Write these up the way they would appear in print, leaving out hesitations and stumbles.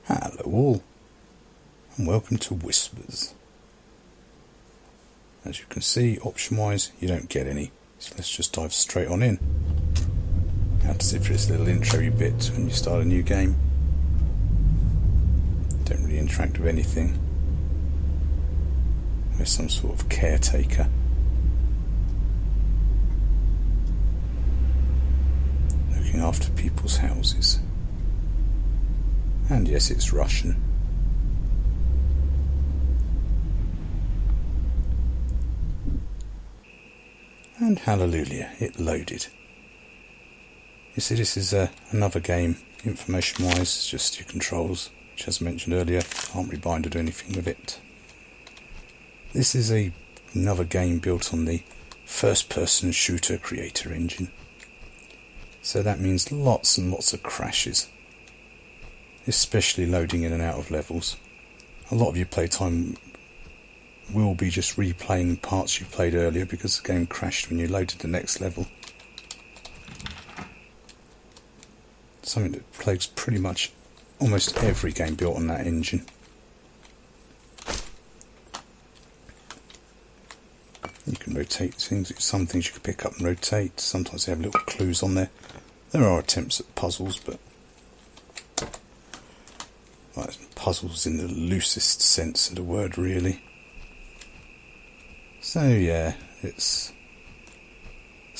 Hello all, and welcome to Whispers. As you can see, option wise you don't get any, so let's just dive straight on in. Now to see for this little intro bit when you start a new game. Don't really interact with anything. We're some sort of caretaker. Looking after people's houses. And yes, it's Russian. And hallelujah, it loaded. You see, this is another game, information-wise, it's just your controls, which as I mentioned earlier, can't be bind or do anything with it. This is another game built on the first-person shooter creator engine. So that means lots and lots of crashes. Especially loading in and out of levels. A lot of your playtime will be just replaying parts you played earlier because the game crashed when you loaded the next level. Something that plagues pretty much almost every game built on that engine. You can rotate things, some things you can pick up and rotate, sometimes they have little clues on there. There are attempts at puzzles, but puzzles in the loosest sense of the word, really. So yeah, it's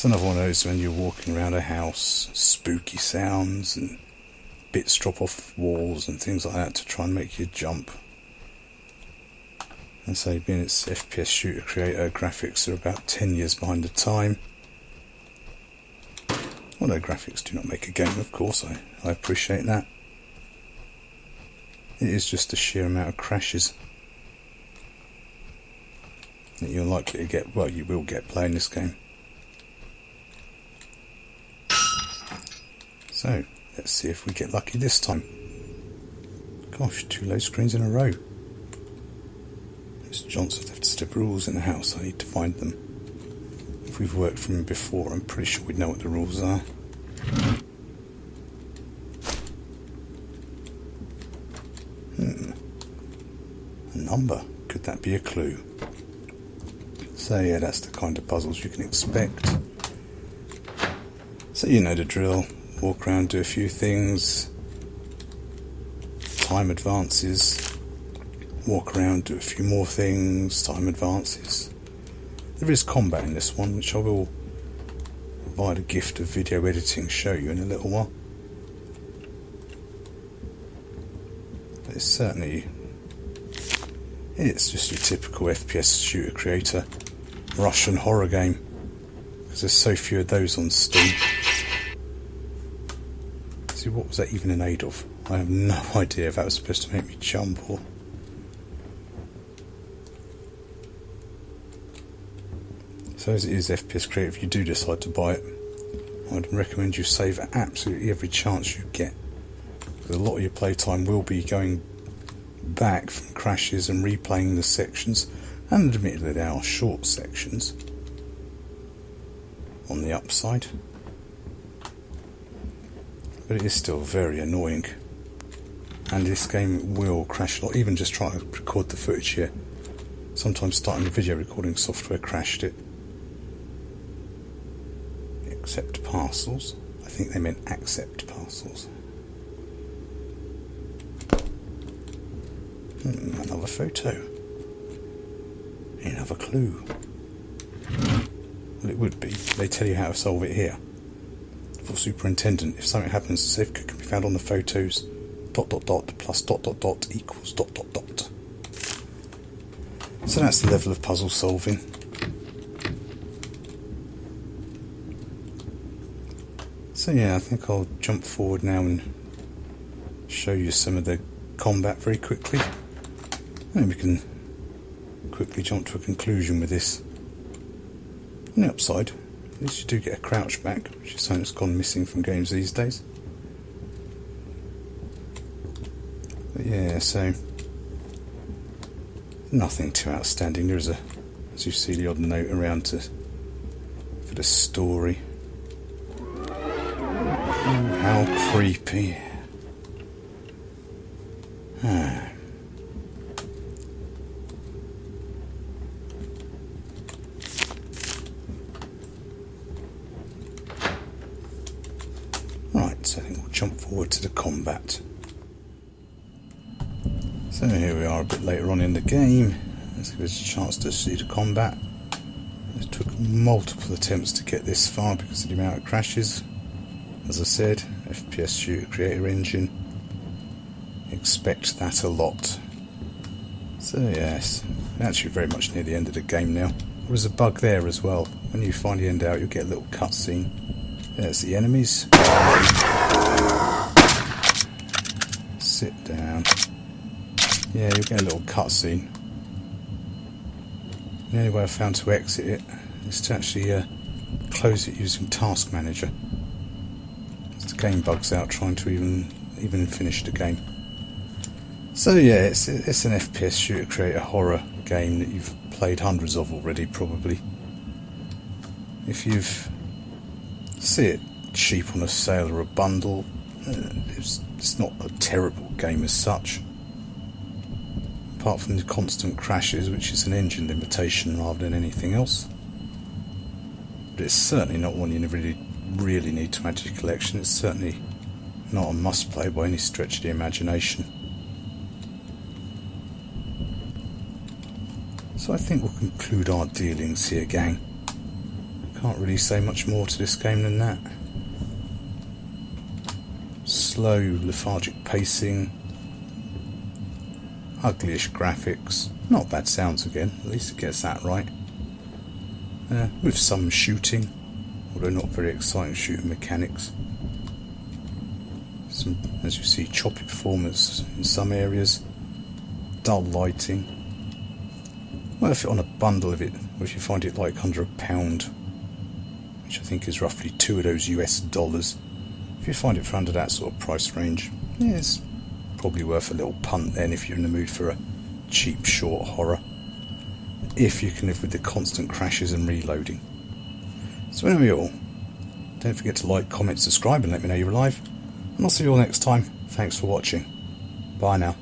another one of those when you're walking around a house, spooky sounds and bits drop off walls and things like that to try and make you jump. And so being its FPS shooter creator, graphics are about 10 years behind the time. Although graphics do not make a game, of course, I appreciate that. It is just the sheer amount of crashes that you're likely to get, well, you will get playing this game. So, let's see if we get lucky this time. Gosh, 2 load screens in a row. Mr. Johnson left a set of rules in the house, I need to find them. If we've worked from him before, I'm pretty sure we'd know what the rules are. A number, could that be a clue? So yeah, that's the kind of puzzles you can expect. So you know the drill, walk around, do a few things, time advances, walk around, do a few more things, time advances. There is combat in this one, which I will, by the gift of video editing, show you in a little while. But it's certainly, it's just your typical FPS shooter creator Russian horror game, because there's so few of those on Steam. See, what was that even in aid of? I have no idea if that was supposed to make me jump or... So as it is FPS creator, if you do decide to buy it, I'd recommend you save absolutely every chance you get, because a lot of your playtime will be going back from crashes and replaying the sections, and admittedly they are short sections on the upside, but it is still very annoying, and this game will crash a lot. Even just trying to record the footage here, sometimes starting the video recording software crashed it. Accept parcels, I think they meant accept parcels. Another photo. Another clue. Well, it would be. They tell you how to solve it here. For superintendent, if something happens, the safe code can be found on the photos. ... plus ... equals ... So that's the level of puzzle solving. So yeah, I think I'll jump forward now and show you some of the combat very quickly. And we can quickly jump to a conclusion with this. On the upside, at least you do get a crouch back, which is something that's gone missing from games these days. But yeah, so nothing too outstanding. There is as you see, the odd note around for the story. Oh, how creepy. Right, so I think we'll jump forward to the combat. So here we are a bit later on in the game. Let's give us a chance to see the combat. It took multiple attempts to get this far because of the amount of crashes. As I said, FPS shooter creator engine. Expect that a lot. So yes, we're actually very much near the end of the game now. There was a bug there as well. When you finally end out, you'll get a little cutscene. There's the enemies. Sit down. Yeah, you'll get a little cutscene. The only way I found to exit it is to actually close it using Task Manager. The game bugs out trying to even finish the game. So yeah, it's an FPS shooter creator horror game that you've played hundreds of already, probably. If you've see it cheap on a sale or a bundle, it's not a terrible game as such. Apart from the constant crashes, which is an engine limitation rather than anything else. But it's certainly not one you really need to add to your collection. It's certainly not a must play by any stretch of the imagination. So I think we'll conclude our dealings here, gang. Can't really say much more to this game than that. Slow, lethargic pacing, uglyish graphics, not bad sounds again, at least it gets that right. With some shooting, although not very exciting shooting mechanics. Some, as you see, choppy performance in some areas, dull lighting. Worth it on a bundle of it, or if you find it like under £1, which I think is roughly 2 of those US dollars. If you find it for under that sort of price range, yeah, it's probably worth a little punt then if you're in the mood for a cheap short horror. If you can live with the constant crashes and reloading. So anyway all, don't forget to like, comment, subscribe and let me know you're alive. And I'll see you all next time. Thanks for watching. Bye now.